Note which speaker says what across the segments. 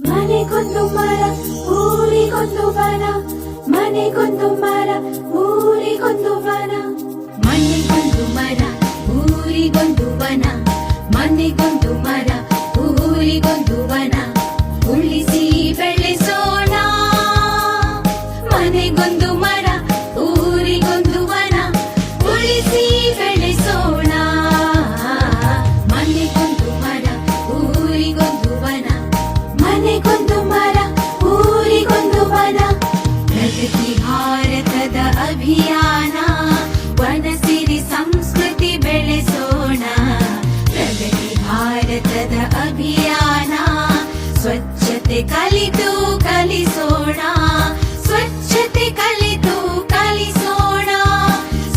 Speaker 1: ಮನೆಗೊಂದು ಮರ ಊರಿಗೊಂದು ವನ, ಮನೆಗೊಂದು ಮರ ಊರಿಗೊಂದು ವನ. ಮನೆಗೊಂದು ಮರ ಊರಿಗೊಂದು ವನ, ಮನೆಗೊಂದು ಮರ ಊರಿಗೊಂದು ವನ. ಉಳಿಸಿ ಬೆಳೆಸೋಣ ಮನೆಗೊಂದು ಮರ ಊರಿಗೊಂದು ವನ, ಉಳಿಸಿ ಬೆಳೆಸೋಣ ಮನೆಗೊಂದು ಮರ ಊರಿಗೊಂದು ವನ, ಮನೆಗೊಂದು ಮರ ಊರಿಗೊಂದು ವನ. ಪ್ರಗತಿ ಭಾರತದ ಅಭಿಯಾನ, ವನ ಸಿರಿ ಸಂಸ್ಕೃತಿ ಬೆಳೆಸೋಣ. ಪ್ರಗತಿ ಭಾರತದ ಅಭಿಯಾನ, ಸ್ವಚ್ಛತೆ ಕಲಿತು ಕಲಿಸೋಣ. ಸ್ವಚ್ಛತೆ ಕಲಿತು ಕಲಿಸೋಣ,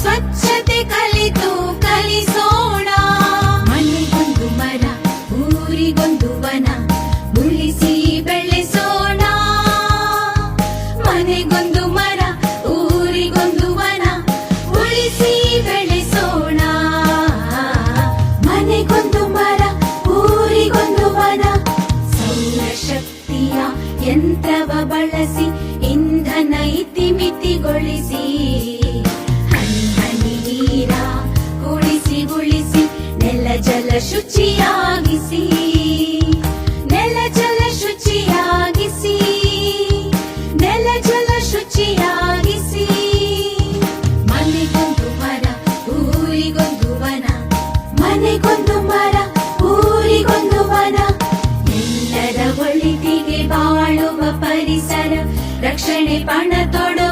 Speaker 1: ಸ್ವಚ್ಛತೆ ಕಲಿತು ಕಲಿಸೋಣ. ಮನೆಗೊಂದು ಮರ ಊರಿಗೊಂದು ವನ, ಉಳಿಸಿ ಬೆಳೆಸೋಣ. ಮನೆಗೊಂದು ಮರ ಊರಿಗೊಂದು ವನ, ಉಳಿಸಿ ಬೆಳೆಸೋಣ. ಮನೆಗೊಂದು ಮರ ಊರಿಗೊಂದು ವನ. ಸೌರಶಕ್ತಿಯ ಯಂತ್ರವ ಬಳಸಿ ಇಂಧನ ಇತಿಮಿತಿಗೊಳಿಸಿ, ಹನಿ ಹನಿ ನೀರ ಕುಡಿಸಿ ಉಳಿಸಿ, ನೆಲ ಜಲ ಶುಚಿಯಾಗಿಸಿ. ನೆಲ ಜಲ ಶುಚಿಯಾಗಿಸಿ, ನೆಲ ಜಲ ಶುಚಿಯಾಗಿಸಿ. ಮನೆಗೊಂದು ಮರ ಊರಿಗೊಂದು ವನ, ಮನೆಗೊಂದು ಮರ ಊರಿಗೊಂದು ವನ. ಎಲ್ಲರ ಒಳಿತಿಗೆ ಬಾಳುವ ಪರಿಸರ ರಕ್ಷಣೆ ಪಣ ತೊಡು